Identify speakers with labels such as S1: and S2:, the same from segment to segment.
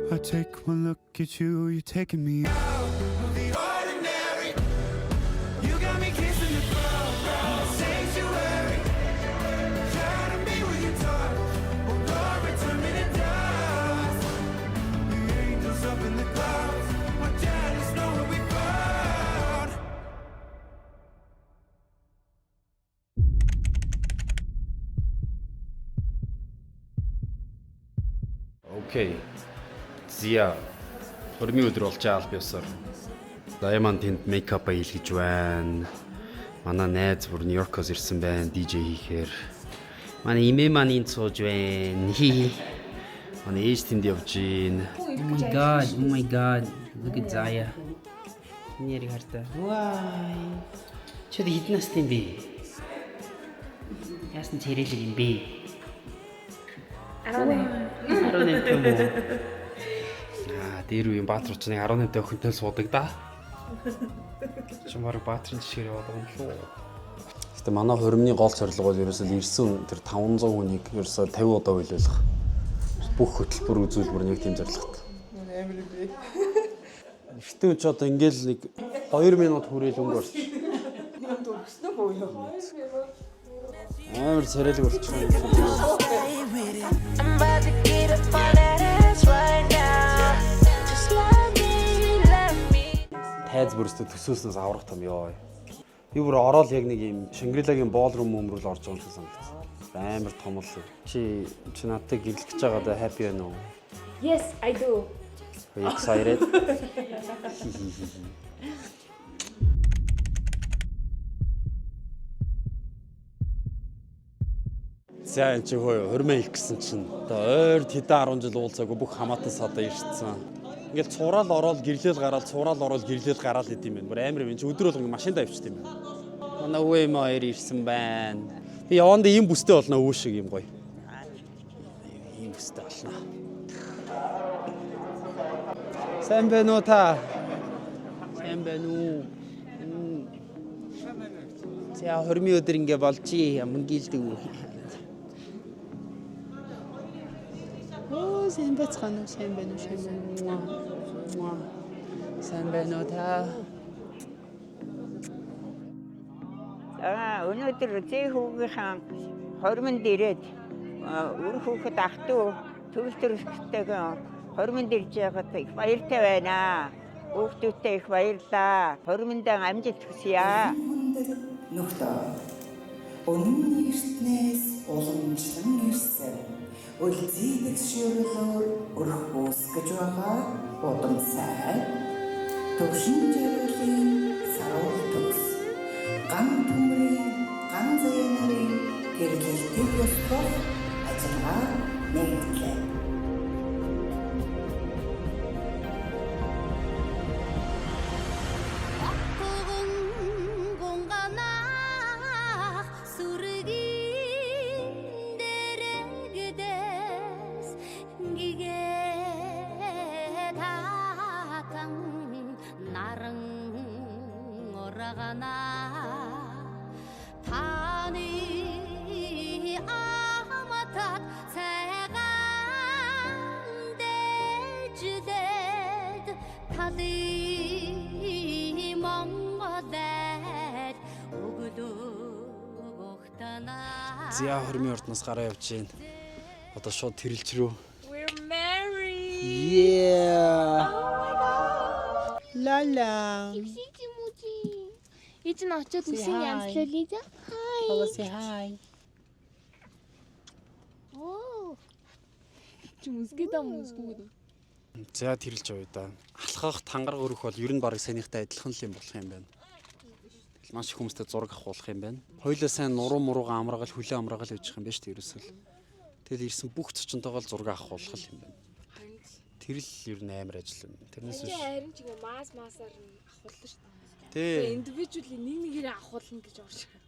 S1: I take one look at you, you're taking me out of the ordinary. You got me kissing the ground, sanctuary. Trying to be with your touch, oh Lord, return me to dust. The angels up in the clouds, my daddies know where we found.
S2: Окей. Зя. Хөрмийн өдөр болж байгаа аль ёсоор. Diamond тэнд мейкап хийлгэж байна. Манай найз бүр Нью-Йоркоос ирсэн байна DJ хийхээр. Манай имээ маань энд сууж байна. Манай ээж тэнд явж байна. Oh my god. Look at Zaya. Нэрийг хартай. Вай. Чөд хэдэн настай юм бэ? Яасан цэрэлэг юм бэ? 18 юм уу? Дээр үеийн Баатар учныг 18-тай охинтой суудаг да. Чамаар Баатарын жишээр яваад байгаа юм шүү. Гэтэ манай хөрмний гол зорилго бол ерөөсөө ирсэн тэр 500 хүнийг ерөөсөө 50 удаа үйлүүлэх. Бүх хөтөлбөр үзүүлбэр нэг тийм зорилготой. Амар үү. Гэтэ ч одоо ингээл нэг 2 минут хүрээл өнгөрч.
S3: Нэг дөрөснө боо юу?
S2: Амар царайлаг болчихсон.
S4: I'm about to get up on that ass right now. Just let me.
S2: Тайз бүрстэ төсөөснөөс аврах том ёо. Би бүр ороод яг нэг юм Шангрилагийн боолрум өмрөл орж байгаа юм шиг санагдсан. Амар том л. Чи надад гэрлэх гэж байгаа да happy байна уу?
S5: Yes, I do.
S2: Are you excited? За энэ чи хөөе хөрмөө их гэсэн чинь одоо ойр хэдэн 10 жил уулзаагүй бүх хамаатан садаа ирсэн. Ингээл цураал ороод гэрлэл гараад цураал ороод гэрлэл гараад идэм байх. Бүр амар юм чи өдөр бол машиндаа авчт юм байна. Манай өвөө юм хоёр ирсэн байна. Би явандаа ийм бүстэй болно өвөө шиг юм гоё. Ийм бүстэй болно. Сайн байна уу та? Сайн байна уу? За хөрмийн өдөр ингээ болжий. Ямар гилдэг үү? Сайн байна уу? Сайн байна уу? Сайн байна уу та?
S3: Өнөөдөр зээ хүүгийнхэн хормонд ирээд үр хүүхэд ах トゥ төгс төрөлхтэйгээ хормонд ирж байгаад их баяртай байна. Хүүхдүүдтэй их баярлаа. Хормондоо амжилт хүсье.
S6: Нүхтөө өнний эртнээс уламжлан ирсэн үлзийдэг ширлөөр өрх үүсгэж байгаа удам сайн төвшин жиргэлийн саруул төгс ган төмрийн ган зээнэрийн гэргэлтийг ёсгох ажиллагаа нэгтлээ.
S2: Зя хөрмийн уртнаас гараа явж байна. Одоо шууд тэрэлж рүү.
S5: We're married.
S2: Yeah.
S5: Oh my god.
S2: Лала.
S5: Эцэн очоод үсийн янзлуулъя за.
S2: Hello, say hi.
S5: Оо. Чи мөсгөд мөсгөд.
S2: За тэрэлж авъя да. Алхах тангар өрөх бол ер нь барыг санийхтай адилхан л юм болох юм байна. Маш их хүмүүстэй зураг авах юм байна. Хоёулаа сайн нуруу муруугаа амраагаал хүлээ амраагаал явж байгаа юм байна шүү дээ ерөөсөл. Тэгэл ирсэн бүх цочонтойгоо л зураг авах юм байна. Тэр л ер нь амар ажил юм. Тэрнээс биш.
S5: Харин ч юм масаар авахулна шүү дээ.
S2: Тэ.
S5: Индивидуали нэг нэгээрээ авахулна гэж орж байгаа.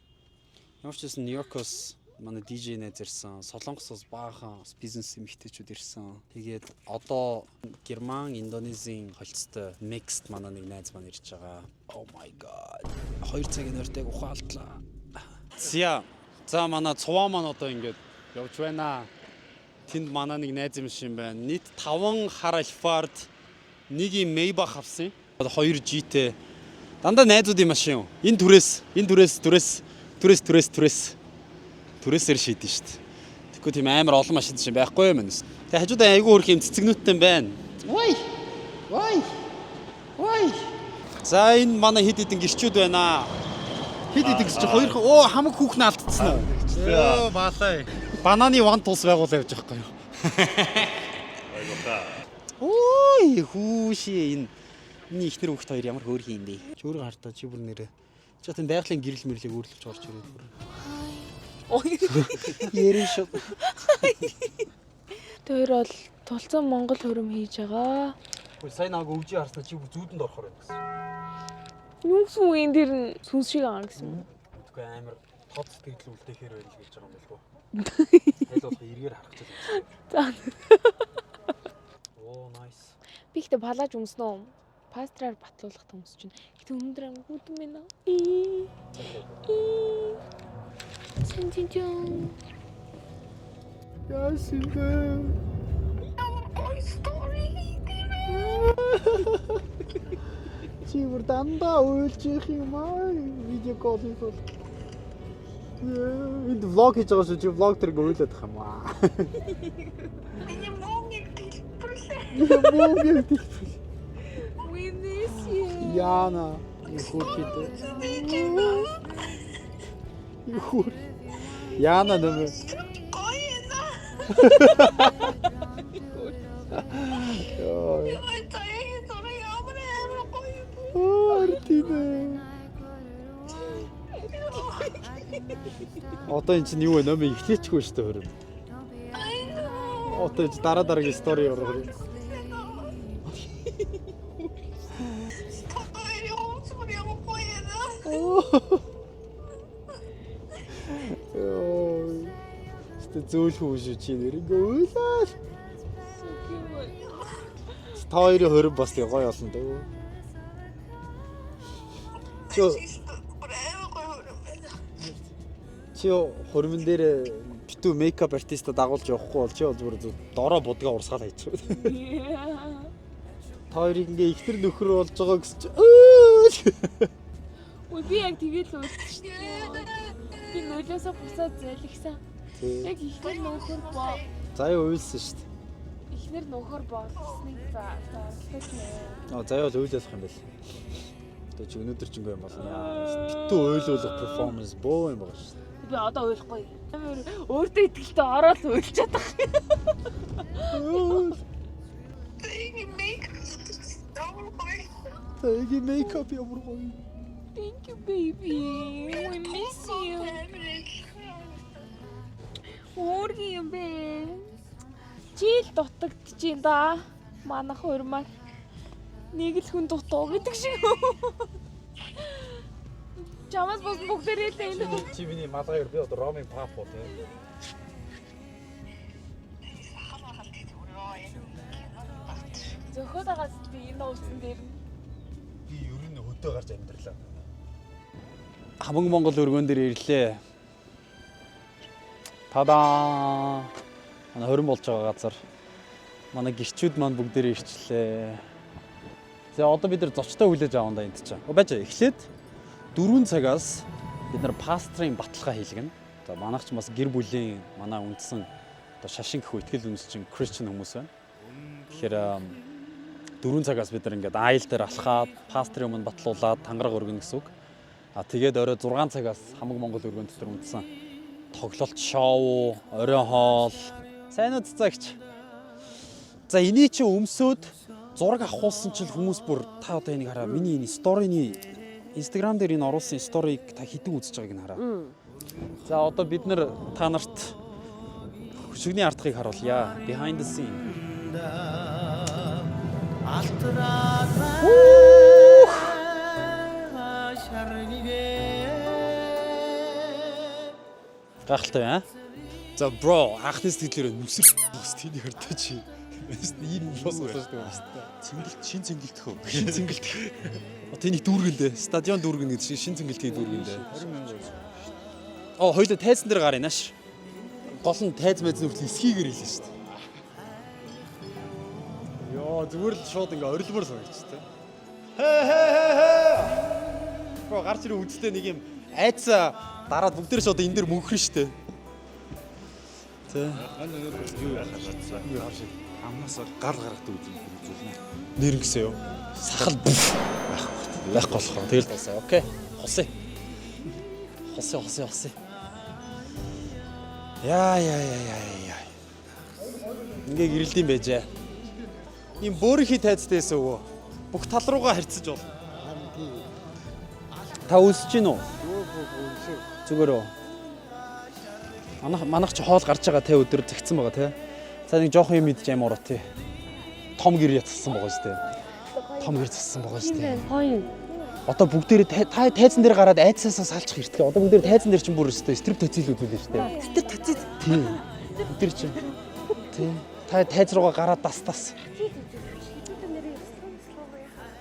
S2: Ямар ч гэсэн Нью-Йоркоос манай DJ найз ирсэн, Солонгосоос баахан бизнес эмэгтэйчүүд ирсэн. Тэгээд одоо Герман, Индонезийн холцтой mixed манай нэг найз маань ирж байгаа. Oh my god. 2 цагийн ойртойг ухаалтлаа. За манай цуваа маань одоо ингэж явж байна. Тэнд манай нэг найз юм шиг байна. Нийт 5 хар Alphard, нэг юм Maybach авсан. 2 GT. Дандаа найзуудын машин юу? Энэ түрээсээр шийдэн шүү дээ. Тэгэхгүй тийм амар олон машин чинь байхгүй юм байна. Тэгээ хажуудаа айгүй хөрх юм цэцэгнүүдтэй байна. Ой. За энэ манай хэд хэдэн гэрчүүд байна. Хэд хэдэн гэж чи хоёр хамаг хүүхнээ алдчихсан уу? Йоо баалаа. Бананы ван тус байгуул явж байгаа юм. Ой хүүшээ энэ ихнэр хүүхд хоёр ямар хөөрхий юм бэ? Чи өөрөө хартаа чи бүр нэрээ. Чи тийм байгалийн гэрэл мэрлэг өөрлөж орж ирээд бүр. Ярин шүү.
S5: Тэр бол тулцсан Монгол хөрөм хийж байгаа.
S2: Хөөе сайн нэг өвжи харснаа чи бүр зүүдэнд орохоор байна гэсэн.
S5: Юу гэсэн үг энэ дэр нь сүнс шиг аа гэсэн.
S2: Үгүй амар тод сэтгэл үлдээхээр байл гэж байгаа юм байна лгүй. Айл болох эргээр харах гэж байна. Оо nice.
S5: Би ихтэй палаж өмснөө. Пастраар батлуулах хүмүүс чинь. Гэтэ өнөөдөр ангууд юм байна. Сэнтинжон.
S2: Ясинэ. Чи бүр дандаа уйлж их юм аа. Видео кол хийх. Энд влог хийж байгаа шүү. Чи влог тэрг уйлаад байгаа юм аа.
S5: We miss you.
S2: Яна, ихурхитэй. Ихур. Яна нэмэ. Одоо энэ чинь юу вэ? Нөмөө эхлэчихгүй шүү дээ хөрөм. Одоо энэ дараагийн стори орох юм. Зөөл хүү шүү чи нэр гөөлөө. Та хоёрын хөрөм бас гоё болно дөө. Чи хөрмөн дээр битүү мейкап артиста дагуулж явахгүй бол чи бол зүгээр дороо будгаа урсгаал хайчих. Та хоёрыг ингээ ихтер нөхөр болж байгаа гэсэн чи.
S5: Ой би яг тэгээд л уулзсан шүү дээ. Би нөлөөсөө бусаад зэлгсэн. Яг ихнэр нөхөр боо.
S2: Заяа уйлсан шүү дээ.
S5: Ихнэр нөхөр болсныг зарлаж нэ.
S2: Заяа л уйлах юм байл. Одоо чи өнөөдөр ч ингээ юм болно яа. Битүү уйлуулах перформанс боо юм байгаа шүү дээ.
S5: Би одоо уйлахгүй. Өөртөө итгэлтэй ороод уйлж чадах.
S2: Тэги мейкап ямар гоё.
S5: Thank you baby. We miss you. Өөргий юм бэ? Жил дутагдчихин да. Манайх хурмаар нэг л хүн дутуу гэдэг шиг. Чамаас бос бүгдээрээ л энэ.
S2: Чи миний малгайр би одоо ромын пап уу те.
S5: Зөхөд агаас би энэ уулсан дээр
S2: Би ер нь хөдөө гарч амьдралаа. Хамаг Монгол өргөн дээр ирлээ. Тадаа. Манай хорин болж байгаа газар. Манай гэрчүүд маань бүгдээрээ ирчлээ. За одоо бид нар зочтой хүлээж аван да энд чинь. Байж эхлээд 4 цагаас бид нар пастрын баталгаа хийлгэнэ. За манайх ч бас гэр бүлийн манай үндсэн одоо шашин гэх үтгэл үндэсчин Christian хүмүүс байна. Тэгэхээр 4 цагаас бид нар ингээд айл дээр алхаад пастрын өмнө батлуулаад тангараг өргөнө гэсэн үг. Тэгээд орой 6 цагаас хамаг Монгол өргөн дотор үндсэн тоглолт шоу, оройн хоол, сайн уу цацагч. За энийг чи өмсөөд зураг авахулсан чил хүмүүс бүр та одоо энийг хараа. Миний энэ сторины Instagram дээр энэ оруулсан сторийг та хэдэн үзэж байгааг нь хараа. За одоо бид нэр та нарт хөшигний артхыг харуулъя. Behind the scene. Гахалтай аа. За бро, анхны сэтгэлээр нүсэр бос тэний хөртөө чи. Ийм бос болж байгаа шүү дээ. Цэнгэлт шин цэнгэлт хөө. Шин цэнгэлт. Тэнийг дүүргэнлээ. Стадион дүүргэн гэдэг шиг шин цэнгэлтийг дүүргэнлээ. Оо хоёул тайзан дээр гарыг нааш. Гол нь тайз мэз нүртэл эсхийгээр хэлсэн шүү дээ. зүгээр л шууд ингээ орилмор санагдчих тээ. Хээ. Бро гарч ирээ үсттэй нэг юм айцаа дараад бүгдээр шууд энэ дэр мөнхрөн штэ. Тэ.
S7: Юу яах вэ? Амнаас гар гаргадаг үзүүлнэ.
S2: Нэр гисэн юу? Сахал байхгүй болох. Тэгэл тасаа. Окей. Хосъё. Яа. Ингээ гэрэлдэм байжээ. Ийм бөөрийнхий тайцдээсээ өвөө. Бүх тал руугаа харьцаж бол. Та үсэж гин үү? Зүгээр үү? Манайх ч хоол гарч байгаа те өдөр загцсан байгаа те. За нэг жоох юм идэж амар ураа те. Том гэр ятсан байгаа шүү дээ. Том гэр зассан байгаа шүү дээ.
S8: Хоёр.
S2: Одоо бүгдээрээ та тайзан дээр гараад айцсаасаа салчих хэрэгтэй. Одоо бүгдээр тайзан дээр чинь бүр өстэй стрип тацилүүд үлээ шүү дээ.
S8: Тэр тацид.
S2: Тийм. Өдөр чинь. Тийм. Та тайз руугаа гараад тас.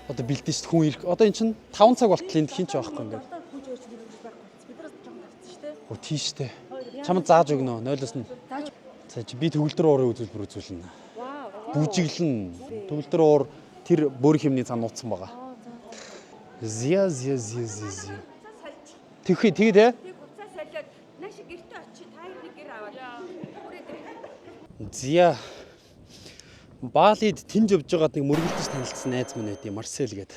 S2: Одоо бэлдэн шүү дээ хүн ирэх. Одоо эн чинь 5 цаг болтол энд хин ч байхгүй ингээд. Оо тийш дээ. Чамд зааж өгнө 0-оос нь. За чи би төгөлдөр уурын үзүүлбэр үзүүлнэ. Бүжиглэн. Төгөлдөр уур тэр бөөрийн хэмний цан нууцсан байгаа. Зя. Тэгээ те?
S9: Буцаа солиод нааш гэртээ очиж та хоёрыг гэр аваад хүрээд.
S2: Зя. Баалид тэнд явж байгаад нэг мөргөлдөж танилцсан найз минь байдیں۔ Марсел гээд.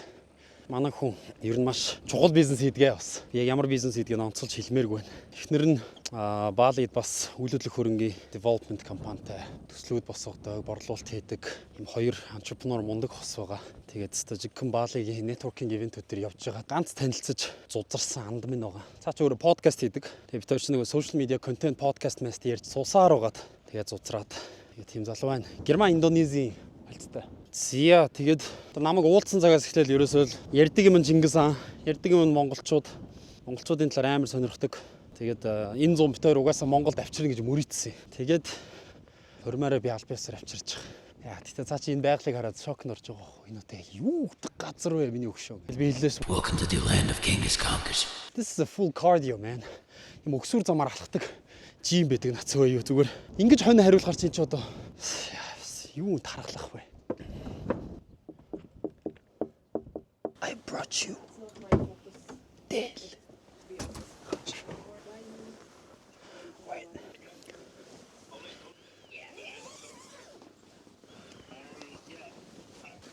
S2: Манай хүн ер нь маш чухал бизнес хийдгээ бас. Яг ямар бизнес хийдгийг онцолж хэлмээргүй байна. Эхнэр нь Баалид бас үйл хөдлөх хөрөнгийн development компанитай төслүүд босгодог, борлуулалт хийдэг юм хоёр entrepreneur мундаг хос байгаа. Тэгээд жигхэн Баалигийн networking event-үүд төр явж байгаа. Ганц танилцаж зузарсан анд минь байгаа. Цаа ч өөрөө подкаст хийдэг. Тэгээд бид хоёр ч нэг social media content podcast мэст ярьж суусаар угаад тэгээд зузраад тэгээд тийм залуу байна. Герман, Индонезийн хальцтай. Зя тэгээд намайг уулзсан цагаас эхлээл ерөөсөө ярьдаг юм Чингис хаан, ярьдаг юм монголчуудын талаар амар сонирхдаг. Тэгээд энэ 100 битээр угаасаа Монголд авчирна гэж мөрийдсэн. Тэгээд хормаараа би аль биесээр авчирч байгаа. Яа тэгтээ цаа чи энэ байгалыг хараад шок норж байгаа хөө. Энэ үтэй юу утга газар вэ миний өгшөө. Би хэллээс. Welcome to the land of Genghis Conquers. This is a full cardio man. Юм өксүр замаар алхдаг жим байдаг нацгаа юу зүгээр. Ингэж хонь хариулахар чи одоо юу тархлах вэ? I brought you Del. Wait.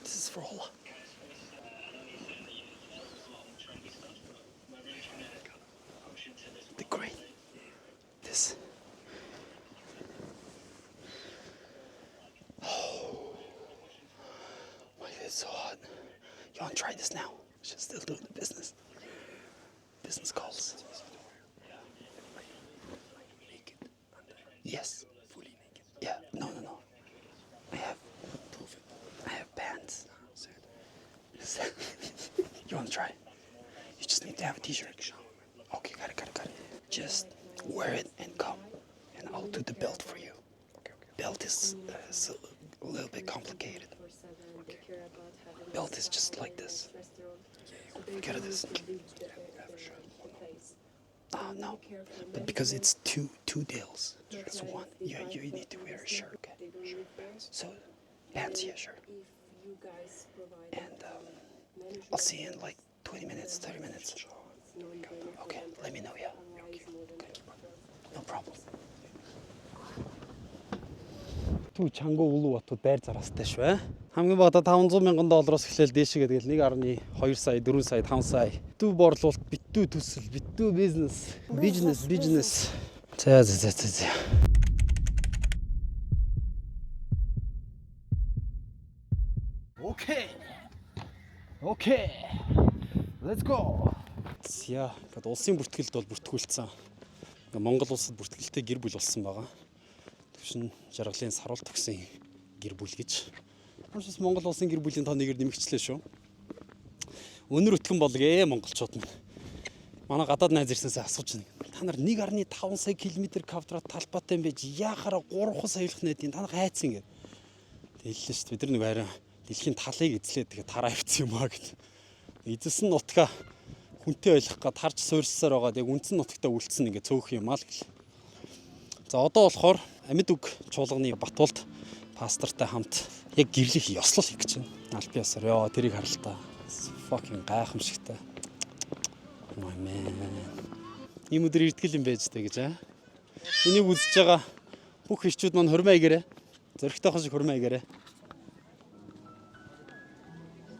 S2: This is for Ola. The great. This. It's so hot. You want to try this now? She's still doing the business. Business calls. Yes. Fully naked. Yeah. No. I have pants. You want to try? You just need to have a t-shirt. Okay, got it. Just wear it and come, and I'll do the belt for you. Belt is a little bit complicated. Belt is just like this. Look at this. No, but because it's two deals, it's one. You need to wear a shirt. Okay? So, pants, yeah, sure. And I'll see you in like 20 minutes, 30 minutes. Okay, let me know, yeah. Okay. No problem. Түү чангуу улуу батууд байр зараастай шүү. Хамгийн багадаа $500,000 эхлээл дээшгээ тэгэл 1.2 сая, 4 сая, 5 сая. Битүү борлуулалт, битүү төсөл, битүү бизнес. За. Окей. Let's go. Яа, гэд улсын бүртгэлд бол бүртгүүлсэн. Монгол улсад бүртгэлтэй гэр бүл болсон байгаа. Төвшин жаргалын саруулт төгсөн гэр бүл гэж. Уушс Монгол улсын гэр бүлийн тооныгээр нэмэгчлээ шүү. Өнөр өтгөн болгоо монголчууд минь. Манай гадаад найз ирсэнээс асууж байна. Та нар 1.5 сая км квадрат талбайтай юм байж яахаараа 3 саялах найдын та нар хайцсан гэв. Хэллээ шүү. Бид нар нэг арай дэлхийн талыг эзлээд тэгээ тараа авчихсан юм аа гэж. Эзэлсэн нутгаа хүнтэй ойлгох гээд тарж суурьсаар байгаа. Яг үндсэн нутагтаа үлдсэн ингээ цөөх юм аа л гэл. За одоо болохоор амьд үг чуулганы Батуулд пастортай хамт яг гэрлэх ёслол хийх гэж байна. Аль биесээр ёо тэрийг харалтаа. Fucking гайхамшигтай. My man. Ийм өдөр иртгэл юм байж таа гэж аа. Энийг үзэж байгаа бүх ирчүүд маань хурмаа игээрээ. Зөрөгтэйхэн шиг хурмаа игээрээ.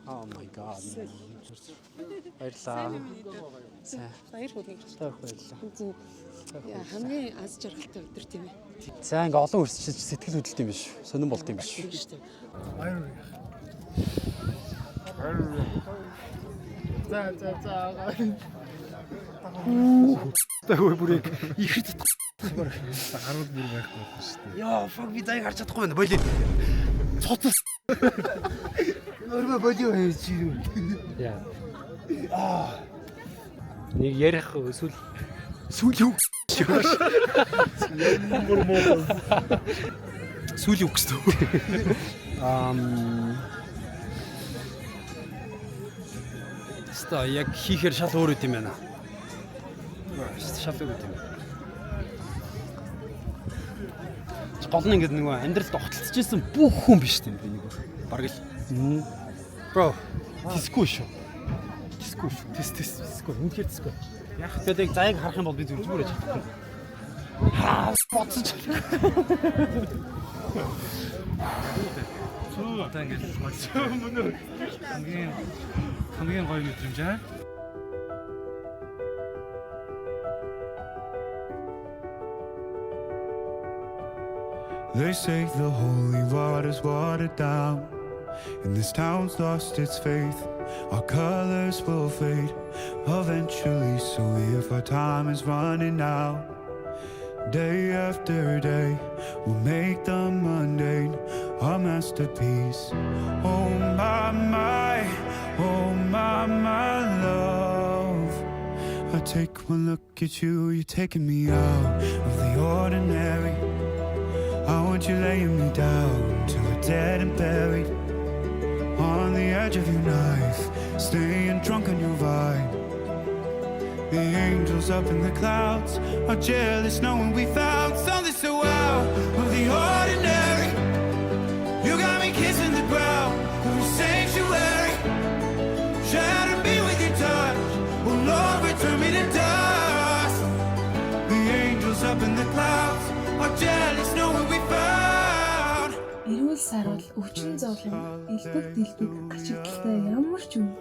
S2: Oh my god. Баярлалаа.
S8: Баяр хүргэе.
S2: Баярлалаа.
S8: Яа хамгийн аз жаргалтай өдөр тийм ээ.
S2: За ингээ олон өрсөж сэтгэл хөдлөлт юм биш. Сонирн болт юм биш.
S7: Баяр хүргэе.
S2: Тагой бүрийг ихэд
S7: Харуул бүр байхгүй байна шүү дээ.
S2: яа fuck би зайг харж чадахгүй байна. Болий. Цоцол. Нөрмө болио хийж юу. Яа. Нэг ярих эсвэл сүүл юу? Сүүл юу гэсэн. Ста яг хийхээр шал өөр үт юм байна. Шал өөр үт юм. Гол нь ингээд нөгөө амьдралд огтлцчихсэн бүх хүн биш тийм би нэг бараг л. Бро, тисгүй шүү. Тисгүй шүү. Тисгүй. Үнэхээр тисгүй. Яг тэгээд зайг харах юм бол би зүгээр яж чадахгүй. Боцож.
S7: Цоо одоо ингэж голцоо мөн хамгийн гоё мэдрэмж аа.
S1: They say the holy water's watered down, and this town's lost its faith. Our colors will fade eventually, so if our time is running out, day after day, we'll make the mundane our masterpiece. Oh my, oh my love. I take one look at you, you're taking me out of the ordinary. I want you laying me down till we're dead and buried on the edge of your knife, staying drunk on your vine. The angels up in the clouds are jealous knowing we found something so out of the ordinary. You got me kissing the ground of a sanctuary. Shatter me with your touch, oh Lord, return me to dust. The angels up in the clouds are jealous knowing we found.
S5: Эрүүл сарвал өвчин зовлон элбэг дэлбэг ачигдaltaй ямар ч юм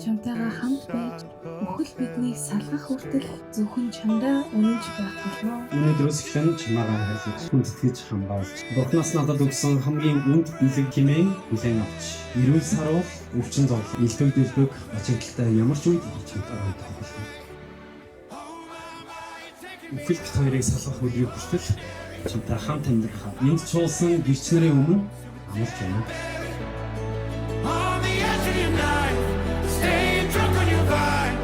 S5: чамтайгаа хамт байж өхөл биднийг салгах хүртэл зөвхөн чамдаа үнэнч байх болно.
S2: Өнөөдрөөс эхлэн чамаагаар хайлж хүндэтгэж хамгаалж Бурханаас надад өгсөн хамгийн үнд бэлэг хэмээн хүлээн авч эрүүл сарвал өвчин зовлон элбэг дэлбэг ачигдaltaй ямар ч үед чамтайгаа байх болно. Өхөл бит хоёрыг салгах өдрийг хүртэл чамтай хамт амьдрах энд чуулсан гэрч нарын өмнө амарч байна.
S1: On the edge of your knife, staying drunk on your vine.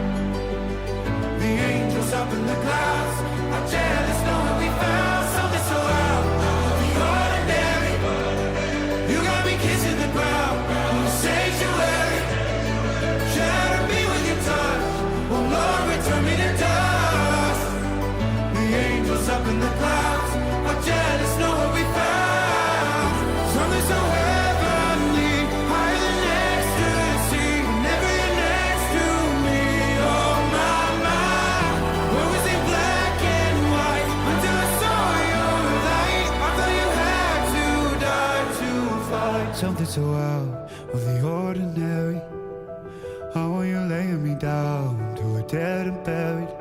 S1: The angels up in the clouds are jealous knowing we found something so out of the ordinary. You got me kissing the ground in the sanctuary. Shatter me with your touch, oh Lord, return me to dust. The angels up in the clouds are jealous knowing we found something so heavenly, higher than ecstasy. Whenever you're next to me, oh my, where was it black and white until I saw your light? I thought you had to die to find something so out of the ordinary. How are you laying me down to a dead and buried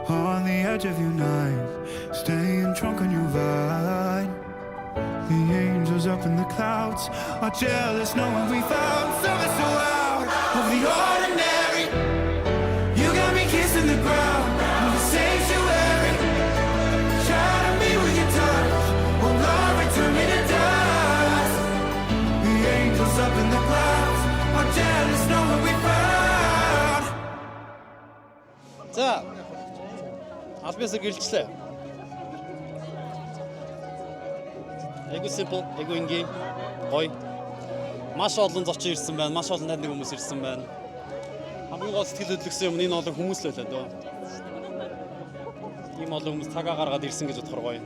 S1: on the edge of your knife, staying drunk on your vine. The angels up in the clouds are jealous knowing we found something so out of the ordinary. You got me kissing the ground in the sanctuary. Shatter me with your touch, oh Lord, return me to dust. The angels up in the clouds are jealous knowing we found.
S2: За. Албиасаа гэлжлээ. Айгуу simple, айгуу ингийн, гоё. Маш олон зочин ирсэн байна, маш олон таньдаг хүмүүс ирсэн байна. Хамгийн гол сэтгэл хөдлөсөн юм энэ олон хүмүүс л байлаа дөө. Ийм олон хүмүүс цагаа гаргаад ирсэн гэж бодохоор гоё.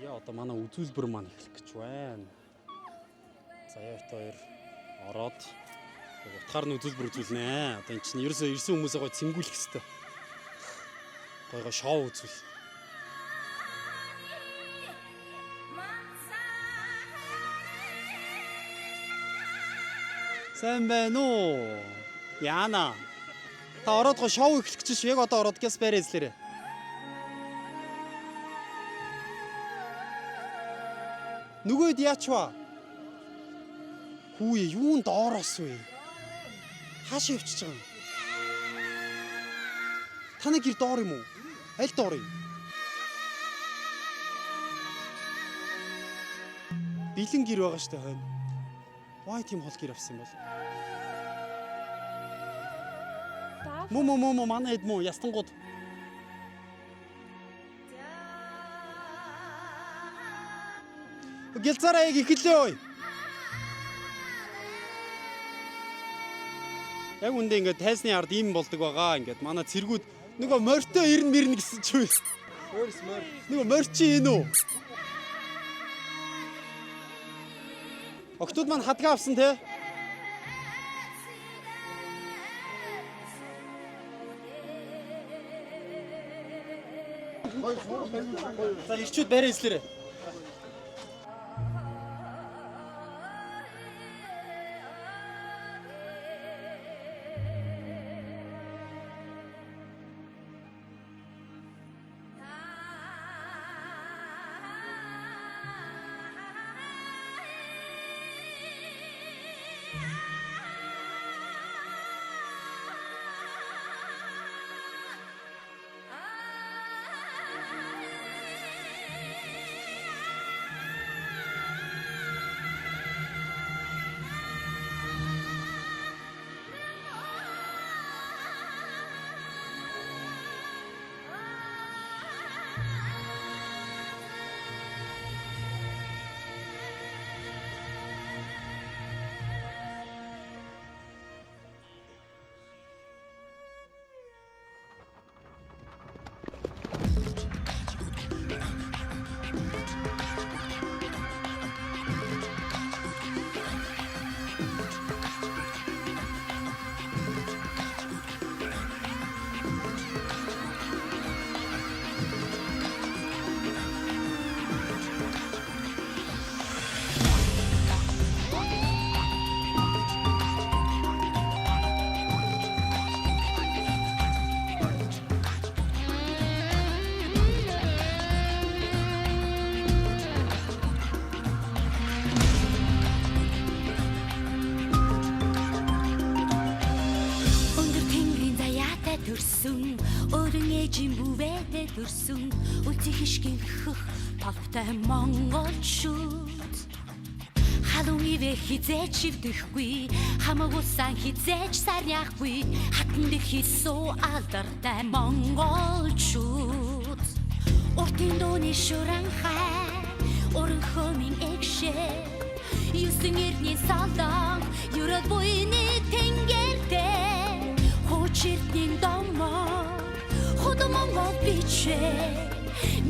S2: Яа одоо манай үзүүлбэр маань эхлэх гэж байна. Заяат хоёр ороод утгаар нь үзүүлбэр үзүүлнэ. Одоо эн чинь ерөөсөө ирсэн хүмүүсээ гой цэнгүүлэх хэвээр. Гойгоо шоу үзүүл. Сайн байна уу? Яна. Та ороод гоо шоу эхлэх гэж яг одоо ороод гэс байрээслээрээ. Нөгөөд яачва? Хүүе юунд доороос вэ? Хаашаа явчихж байгаа юм? Таны гэр доор юм уу? Аль доор юм? Бэлэн гэр байгаа штэ хойно. Вай тийм хол гэр авсан бол. Муу манай хэд муу ястангууд. Гэлцараа яг ихлээ ой. Яг үндэ ингээд тайсны ард ийм болдог байгаа. Ингээд манай цэргүүд нөгөө морьтой ирнэ мэрнэ гэсэн ч үү. Нөгөө морьчи энэ үү? Октод маань хадгаа авсан те. За ирчүүд байраа эслээрээ.
S10: Төрсөн үлцэх хишгийнх тавтай монголчууд халуун ивэ хизээч шивдэхгүй хамаагуулсан хизээч сарняхгүй хатан дэх хийсүү алдартай монголчууд уртын дууны шуранхай өрхөө минь эгшээ юусэн эрдний салдан юрад буйны тэнгэртэй хуучиртний домоо Худам монгол бичээ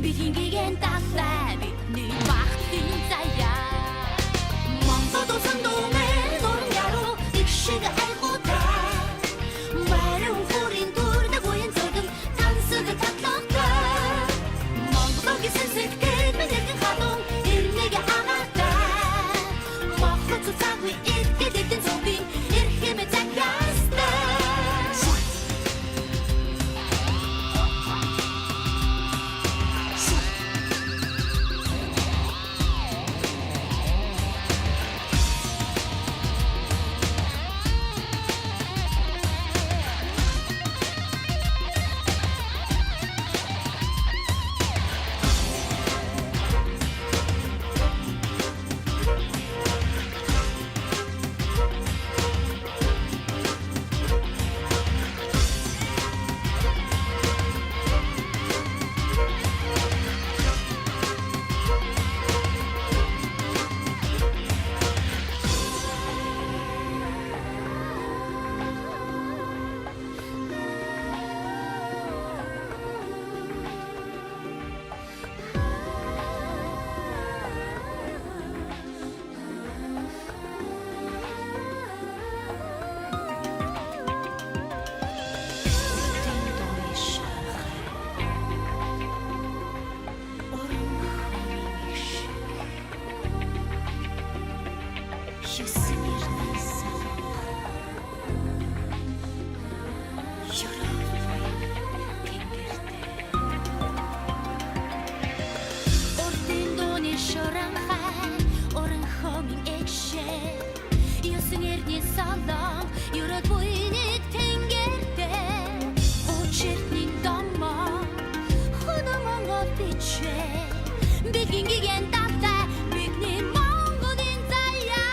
S10: бидингийн талаа бидний бахтын заяа Монгол улсын дүүмээр нуран яруу их шиг айгуудаа Марин хүрийн дүрдэг уян зүргэн тансаг татлогтой Монгол гэсэн сэтгэл мэдэрхэн халуун ирнэг агаатай Мохот цаггүй итгэдэг зүгийн эрхэмэ цагяастай Юусэн ирнэсэн Юрап тэнгэртэй Уртын дууны шуранхай Орон хомын эгшээ Юусэн ирнэ салам Юрап буйны тэнгэртэй Учиртнын домоо Хонон монгол бичээ Бидний гиген тавтай Бидний монголын заяа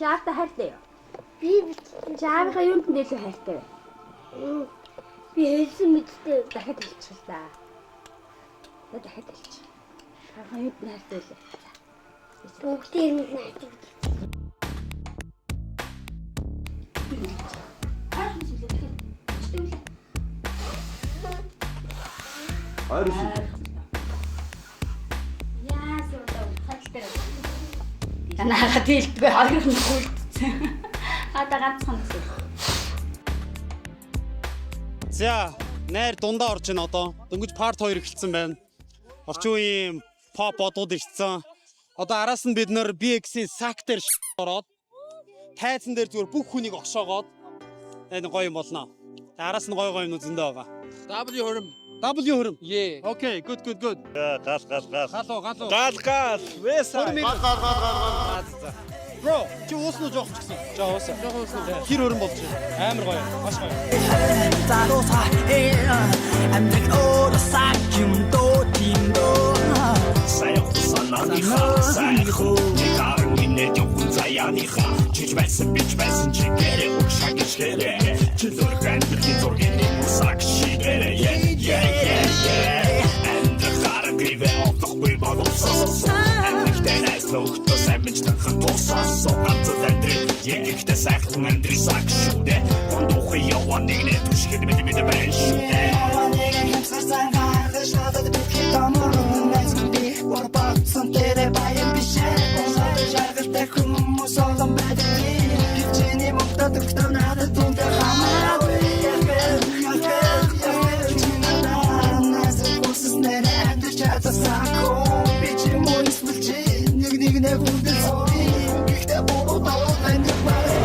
S9: Чи аавтай хайртай юу? Би чи аавынхаа юунд нь илүү хайртай вэ? Би хэлсэн мэдтэй дахиад хэлчих л да. Дахиад хэлчих. Аавынхаа юунд нь хайртай вэ? Бүгдийг нь хайртай.
S11: Танаа тэлтгүй хоёр нь хүлдсэн. Хада ганцхан гэсэн.
S7: За, найр дундаа орж ийн одоо. Дөнгөж part 2 эхэлсэн байна. Орчин үеийн pop одууд ирсэн. Одоо араас нь бид нэр BX-ийн сактер ороод тайзан дээр зүгээр бүх хүнийг огшоогоод энэ гоё юм болно. Араас нь гоё юмнууд зөндөө байгаа. W хөрөм. W хөрөм. Yeah. Okay, good. Гал. Гал. Вэсаа. Бро, чи ууснуу жоох ч гэсэн. Жоох ууснуу. Хэр хөрөм болж байна. Амар гоё. Маш гоё.
S1: Амдрик оросак юм доо тиндоо. Сайху никар минь жоохон заяаныха чиж байсан чи гэрэ угшаг шгэлэ чи зурган би зургийн усак шигэрэ yeah and the heart give off the way bottles and the nice look to savage the bossas so ганц зэндрэ ягихтэй сайхан андрисак шүдэ гондох яваа нэгнэ түшгэд бид байна шүдэ Сонtere баян бишээ Онсоо жаргалтай хүмүүс олон байдаг Хичээний мөнгөд өгтөө надад түнтэй хамаагүй Чинадаа хүсс нэрэ амьд чадасаагүй Би чи мөн испэлчи нэг хүндэл сори Гэхдээ бороо тавал амьд барай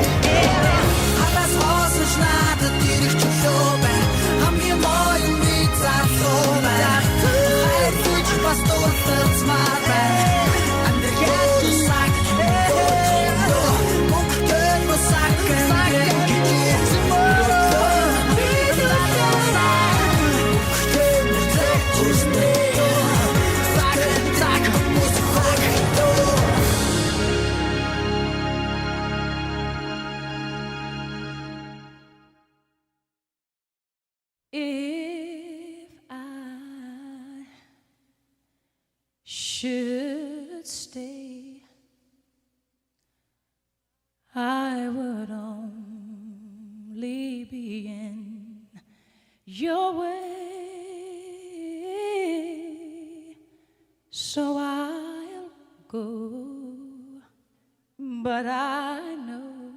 S1: Хатас хоосож надад дэрэх чөлөө бай Хамгийн моён би цаасуу бай Хайргүйч бас дуусалц маа бай
S12: If I should stay, I would only be in your way, so I'll go, but I know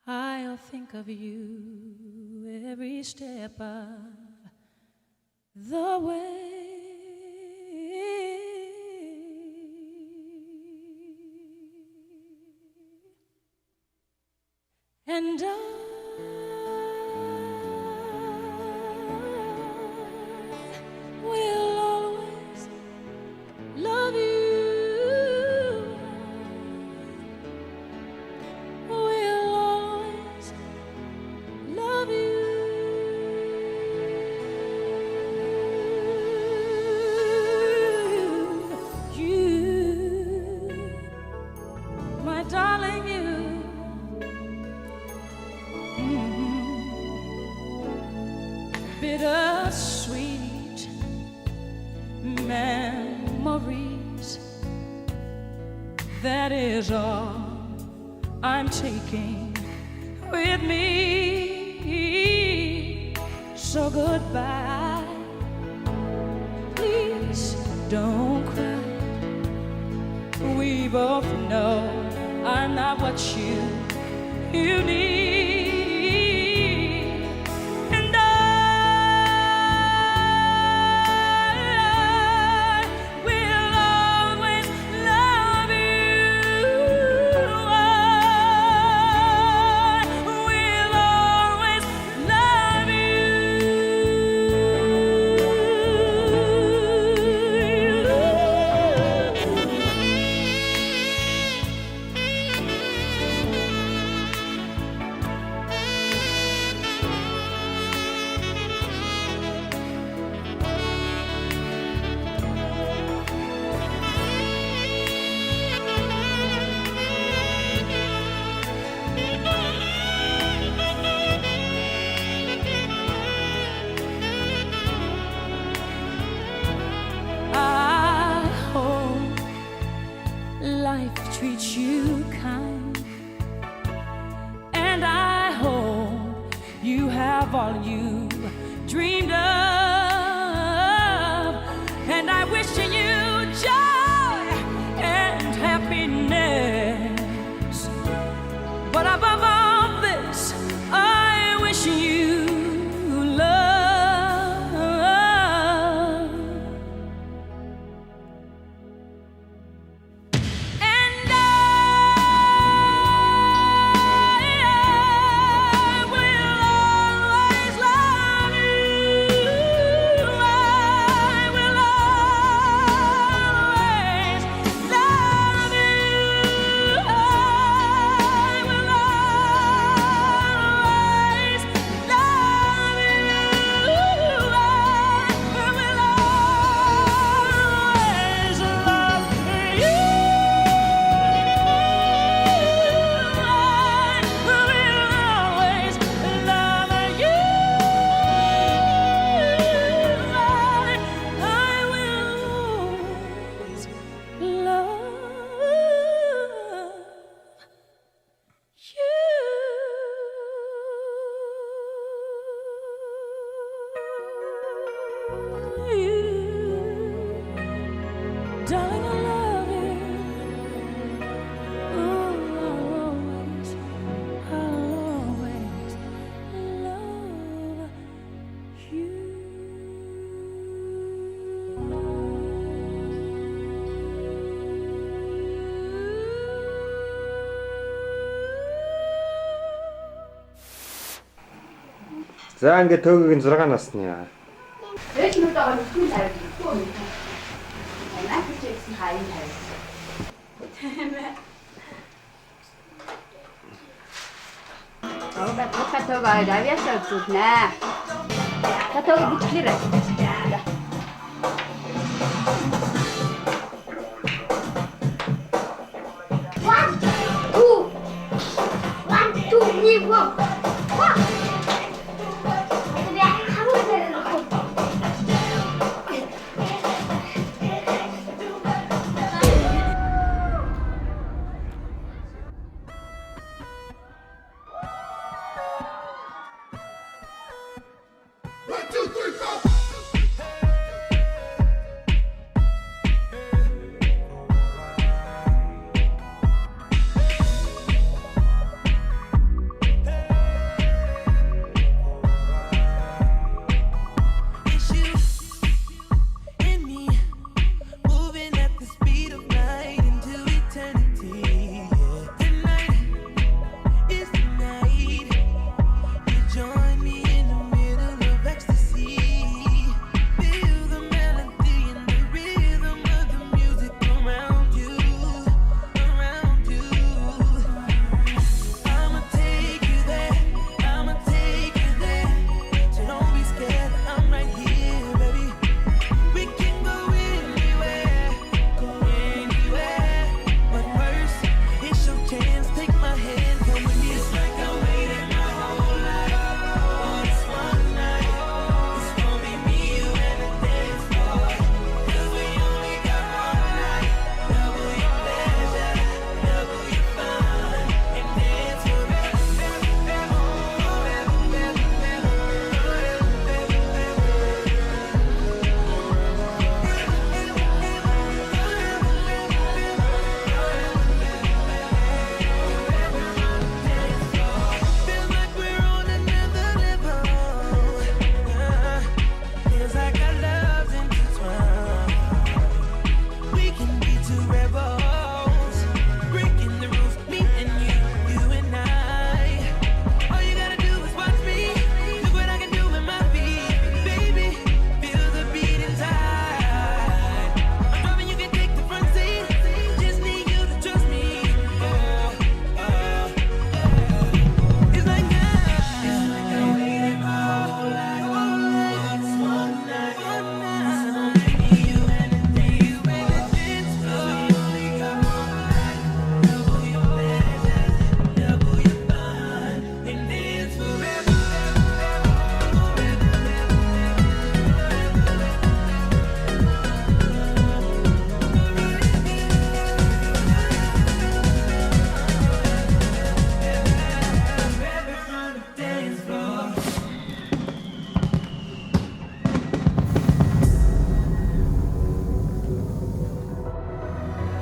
S12: I'll think of you every step of the way. And I will always love you. Will always love you. My darling, bittersweet memories. That is all I'm taking with me. So goodbye. Please don't cry. We both know I'm not what you need. all you dreamed of. And I wish you joy and happiness. But above all this, I wish you love. And I will always love you. I will always love you. I will always love you. I will always love you. Darling, I love you. Ooh, I'll always love you.
S13: За ингээд төгөөг нь 6 насны яа.
S11: Ээж нүд байгаа нүхний тавьдаг. Наад чи гэсэн хаяг тавьсан. Ага, тохотоо авиасаа зүтнэ. Татог бичлэр. One, two, three, four.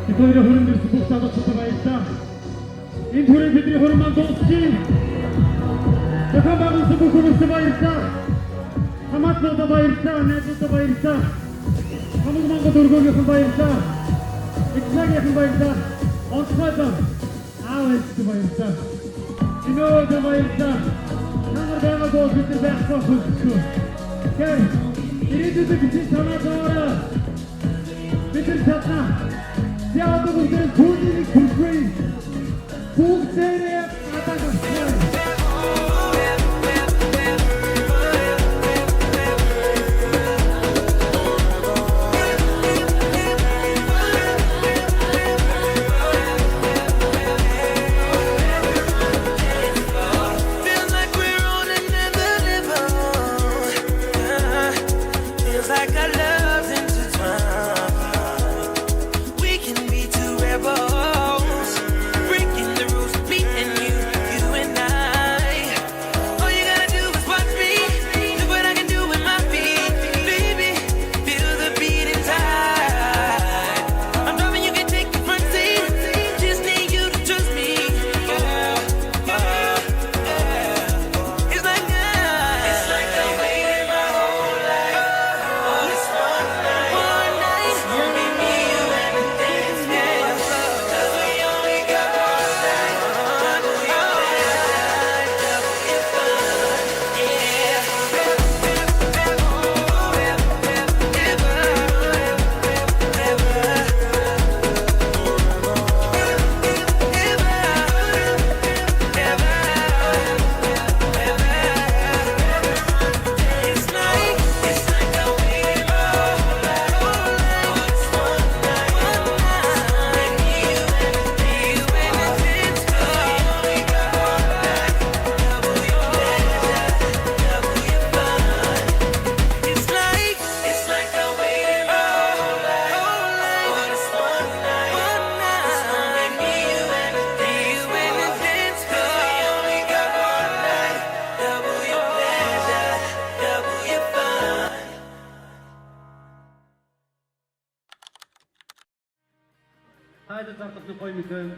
S14: Хоёрын хөрөн дэрс бүх залуучуудад баярлалаа. Энэ хүрээ бидний хөрөн маань дуусчих. Дахин байгуулсан бүх хүмүүстээ баярлалаа. Хамаатлуудад баярлалаа, найзуудад баярлалаа. Хамаг Монгол өргөөгийнхэн баярлалаа. Ичнагийнхэн баярлалаа. Онцгойдоо аавчд баярлалаа. Чинөөд баярлалаа. Намар байгаа бол бид байхгүй хөсгөө. Гэр ирээдүйд бидний санаа зовоорой. Бид чадна. Яагаад бүгд түүнийг хүрхгүй. Бүгдээрээ атагасаа. Хайд зартны гоё мэдэн.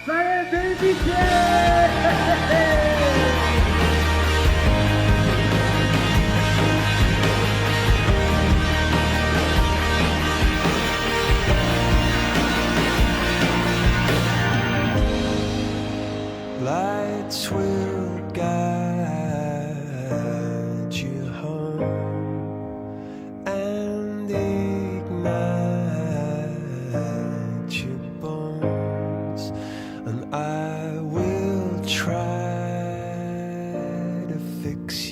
S14: Сая baby.
S1: Lights will guide you home and ignite your bones, and I will try to fix